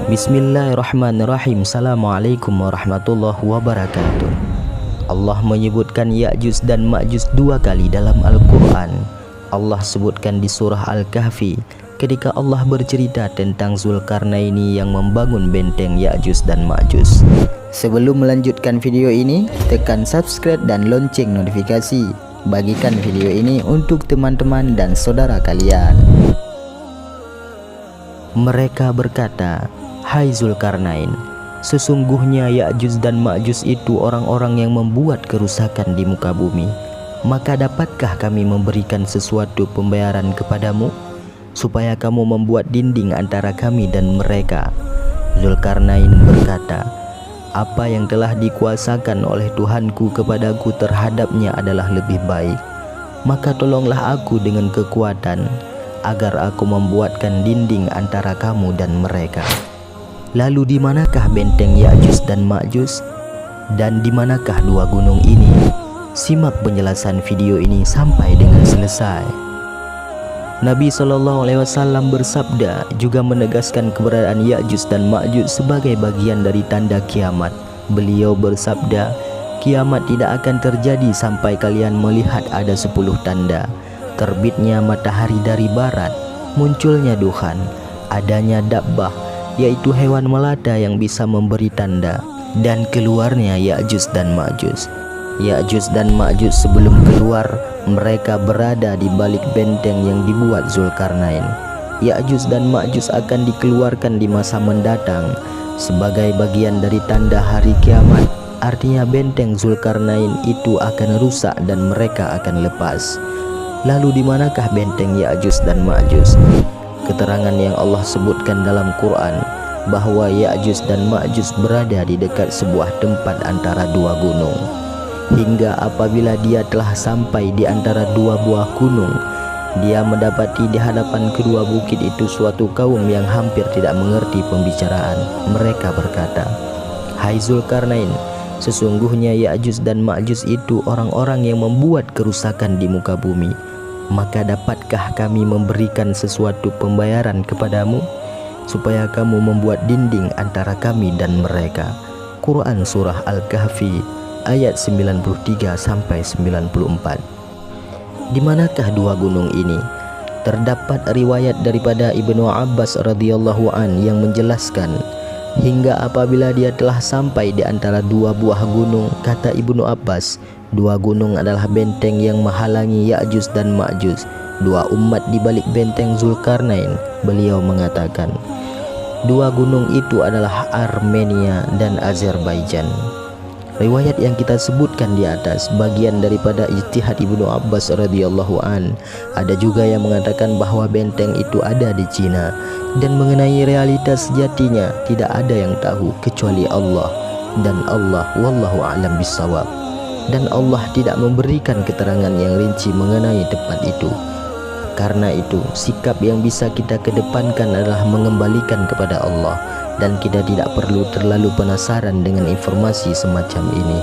Bismillahirrahmanirrahim. Assalamualaikum warahmatullahi wabarakatuh. Allah menyebutkan Ya'juj dan Ma'juj dua kali dalam Al-Quran. Allah sebutkan di surah Al-Kahfi ketika Allah bercerita tentang Zulkarnaini yang membangun benteng Ya'juj dan Ma'juj. Sebelum melanjutkan video ini, tekan subscribe dan lonceng notifikasi. Bagikan video ini untuk teman-teman dan saudara kalian. Mereka berkata, "Hai Zulkarnain, sesungguhnya Ya'juj dan Ma'juj itu orang-orang yang membuat kerusakan di muka bumi. Maka dapatkah kami memberikan sesuatu pembayaran kepadamu, supaya kamu membuat dinding antara kami dan mereka?" Zulkarnain berkata, "Apa yang telah dikuasakan oleh Tuhanku kepadaku terhadapnya adalah lebih baik. Maka tolonglah aku dengan kekuatan, agar aku membuatkan dinding antara kamu dan mereka." Lalu di manakah benteng Ya'juj dan Ma'juj? Dan di manakah dua gunung ini? Simak penjelasan video ini sampai dengan selesai. Nabi SAW bersabda, juga menegaskan keberadaan Ya'juj dan Ma'juj sebagai bagian dari tanda kiamat. Beliau bersabda, "Kiamat tidak akan terjadi sampai kalian melihat ada 10 tanda. Terbitnya matahari dari barat, munculnya dukhan, adanya dabbah, yaitu hewan melata yang bisa memberi tanda, dan keluarnya Ya'juj dan Ma'juj." Ya'juj dan Ma'juj sebelum keluar, mereka berada di balik benteng yang dibuat Zulkarnain. Ya'juj dan Ma'juj akan dikeluarkan di masa mendatang sebagai bagian dari tanda hari kiamat. Artinya benteng Zulkarnain itu akan rusak dan mereka akan lepas. Lalu di manakah benteng Ya'juj dan Ma'juj? Keterangan yang Allah sebutkan dalam Quran bahwa Ya'juj dan Ma'juj berada di dekat sebuah tempat antara dua gunung. Hingga apabila dia telah sampai di antara dua buah gunung, dia mendapati di hadapan kedua bukit itu suatu kaum yang hampir tidak mengerti pembicaraan. Mereka berkata, "Hai Zulkarnain, sesungguhnya Ya'juj dan Ma'juj itu orang-orang yang membuat kerusakan di muka bumi. Maka dapatkah kami memberikan sesuatu pembayaran kepadamu, supaya kamu membuat dinding antara kami dan mereka?" Quran Surah Al-Kahfi ayat 93-94. Di manakah dua gunung ini? Terdapat riwayat daripada Ibnu Abbas radhiyallahu an yang menjelaskan, hingga apabila dia telah sampai di antara dua buah gunung, kata Ibnu Abbas, dua gunung adalah benteng yang menghalangi Ya'juj dan Ma'juj, dua umat di balik benteng Zulkarnain. Beliau mengatakan, dua gunung itu adalah Armenia dan Azerbaijan. Riwayat yang kita sebutkan di atas bagian daripada ijtihad Ibnu Abbas radhiyallahu an. Ada juga yang mengatakan bahwa benteng itu ada di Cina, dan mengenai realitas sejatinya tidak ada yang tahu kecuali Allah, dan Allah wallahu a'lam bissawab. Dan Allah tidak memberikan keterangan yang rinci mengenai tempat itu. Karena itu, sikap yang bisa kita kedepankan adalah mengembalikan kepada Allah, dan kita tidak perlu terlalu penasaran dengan informasi semacam ini.